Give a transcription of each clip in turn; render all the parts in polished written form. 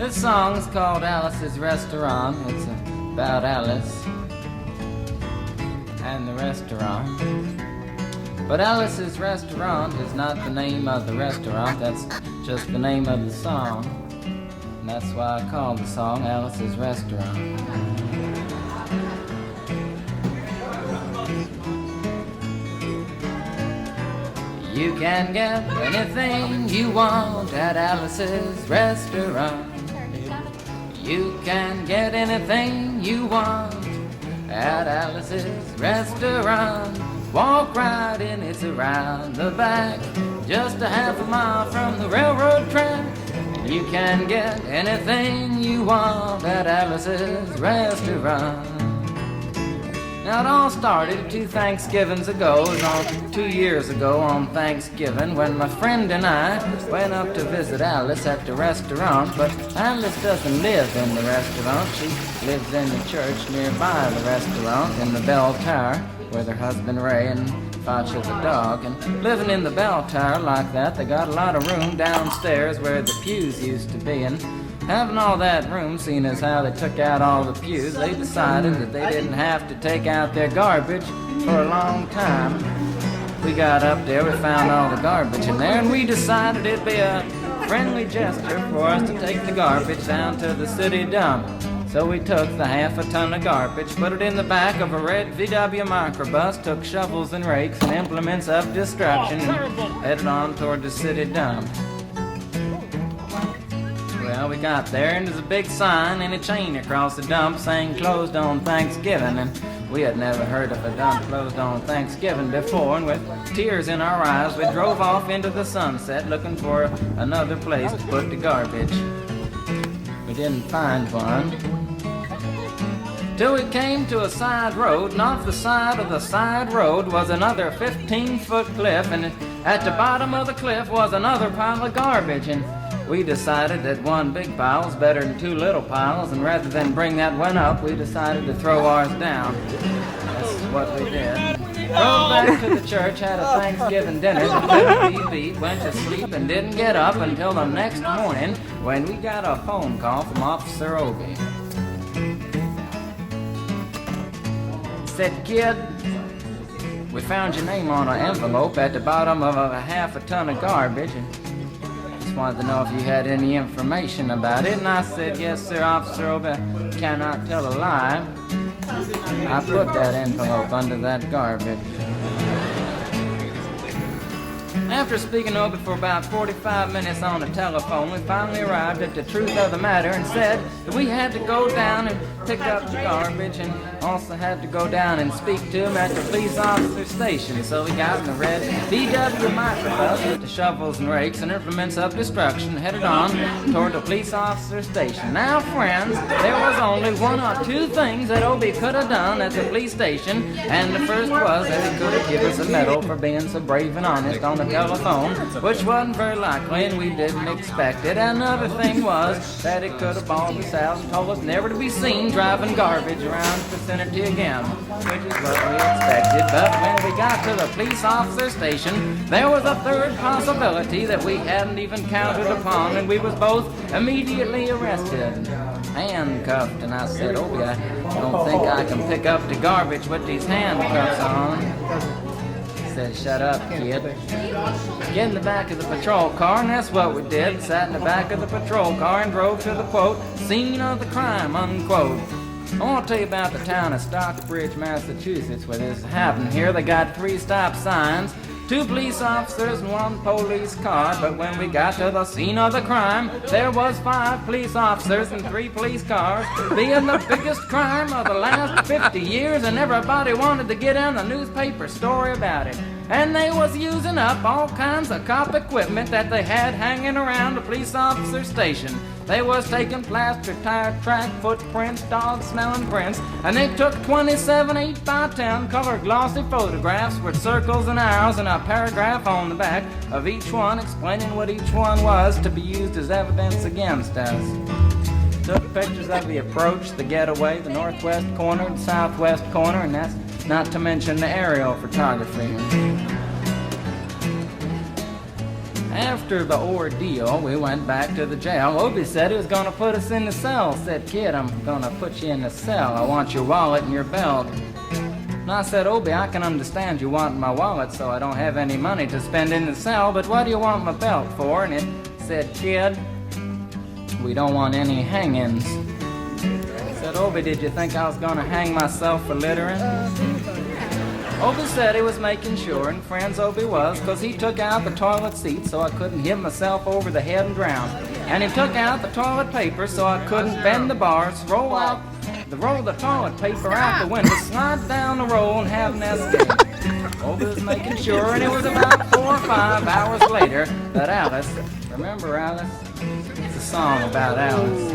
This song's called Alice's Restaurant. It's about Alice and the restaurant. But Alice's Restaurant is not the name of the restaurant, that's just the name of the song. And that's why I call the song Alice's Restaurant. You can get anything you want at Alice's Restaurant. You can get anything you want at Alice's Restaurant. Walk right in, it's around the back, just a half a mile from the railroad track. You can get anything you want at Alice's Restaurant. Now it all started 2 Thanksgivings ago, it was on 2 years ago on Thanksgiving, when my friend and I went up to visit Alice at the restaurant. But Alice doesn't live in the restaurant, she lives in the church nearby the restaurant in the bell tower with her husband Ray and Facha the dog. And living in the bell tower like that, they got a lot of room downstairs where the pews used to be. And having all that room, seeing as how they took out all the pews, they decided that they didn't have to take out their garbage for a long time. We got up there, we found all the garbage in there, and we decided it'd be a friendly gesture for us to take the garbage down to the city dump. So we took the half a ton of garbage, put it in the back of a red VW microbus, took shovels and rakes and implements of destruction, and headed on toward the city dump. Well, we got there, and there's a big sign and a chain across the dump saying closed on Thanksgiving, and we had never heard of a dump closed on Thanksgiving before, and with tears in our eyes, we drove off into the sunset looking for another place to put the garbage. We didn't find one till we came to a side road, and off the side of the side road was another 15-foot cliff, and at the bottom of the cliff was another pile of garbage. And we decided that one big pile was better than 2 little piles, and rather than bring that one up, we decided to throw ours down. That's what we did. Drove back to the church, had a Thanksgiving dinner, couldn't be beat, went to sleep, and didn't get up until the next morning when we got a phone call from Officer Obie. Said, "Kid, we found your name on an envelope at the bottom of a half a ton of garbage, and just wanted to know if you had any information about it." And I said, "Yes, sir, Officer Obie, cannot tell a lie. I put that envelope under that garbage." After speaking to Obie for about 45 minutes on the telephone, we finally arrived at the truth of the matter and said that we had to go down and pick up the garbage, and also had to go down and speak to him at the police officer station. So we got in the red VW microbus with the shovels and rakes and implements of destruction, headed on toward the police officer station. Now, friends, there was only 1 or 2 things that Obie could have done at the police station, and the first was that he could have given us a medal for being so brave and honest on the telephone, which wasn't very likely, and we didn't expect it. Another thing was that it could have bawled us out and told us never to be seen driving garbage around the vicinity again, which is what we expected. But when we got to the police officer station, there was a third possibility that we hadn't even counted upon, and we was both immediately arrested, handcuffed. And I said, "Obie, I don't think I can pick up the garbage with these handcuffs on." He said, "Shut up, kid. Get in the back of the patrol car," and that's what we did. Sat in the back of the patrol car and drove to the, quote, "scene of the crime," unquote. I want to tell you about the town of Stockbridge, Massachusetts, where this happened. Here they got 3 stop signs, 2 police officers and 1 police car. But when we got to the scene of the crime, there was 5 police officers and 3 police cars, being the biggest crime of the last 50 years, and everybody wanted to get in the newspaper story about it. And they was using up all kinds of cop equipment that they had hanging around the police officer station. They was taking plaster, tire track, footprints, dog-smelling prints, and they took 27 8x10 color glossy photographs with circles and arrows and a paragraph on the back of each one explaining what each one was to be used as evidence against us. Took pictures of the approach, the getaway, the northwest corner, the southwest corner, and that's not to mention the aerial photography. After the ordeal, we went back to the jail. Obie said he was going to put us in the cell. Said, "Kid, I'm going to put you in the cell. I want your wallet and your belt." And I said, "Obie, I can understand you want my wallet so I don't have any money to spend in the cell, but what do you want my belt for?" And it said, "Kid, we don't want any hangings." I said, "Obie, did you think I was going to hang myself for littering?" Obie said he was making sure, and friends Obie was, 'cause he took out the toilet seat so I couldn't hit myself over the head and drown. And he took out the toilet paper so I couldn't bend the bars, roll the toilet paper out the window, slide down the roll, and have an escape. Obie was making sure, and it was about 4 or 5 hours later that Alice, remember Alice? It's a song about Alice.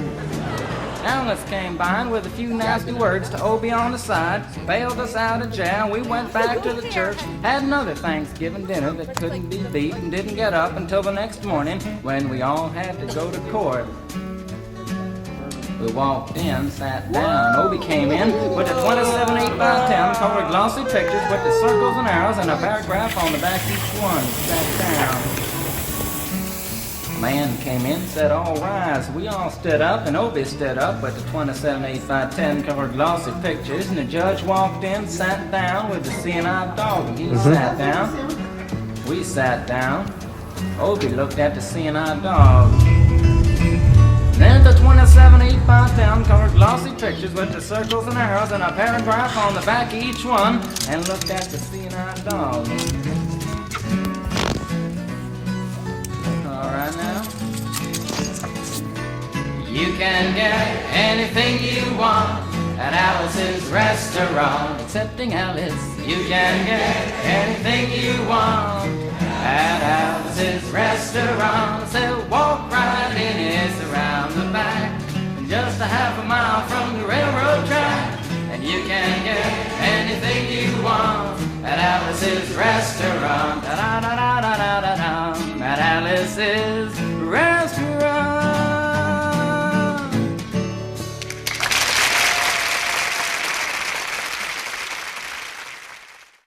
Alice came by and with a few nasty words to Obie on the side, bailed us out of jail. We went back to the church, had another Thanksgiving dinner that couldn't be beat, and didn't get up until the next morning when we all had to go to court. We walked in, sat down. Obie came in with a 27 8x10 colored glossy pictures with the circles and arrows and a paragraph on the back each one. Sat down. A man came in, said, "All rise." We all stood up, and Obie stood up with the 27 8x10 colored glossy pictures, and the judge walked in, sat down with the seeing-eyed dog, and he sat down. We sat down. Obie looked at the seeing-eyed dog. Then the 27 8x10 colored glossy pictures with the circles and arrows and a paragraph on the back of each one, and looked at the seeing-eyed dog. All right now. You can get anything you want at Alice's restaurant. Excepting Alice, you can get anything you want at Alice's restaurant. So walk right in, it's around the back, just a half a mile from the railroad track. And you can get anything you want at Alice's restaurant. Da da da da da da da. At Alice's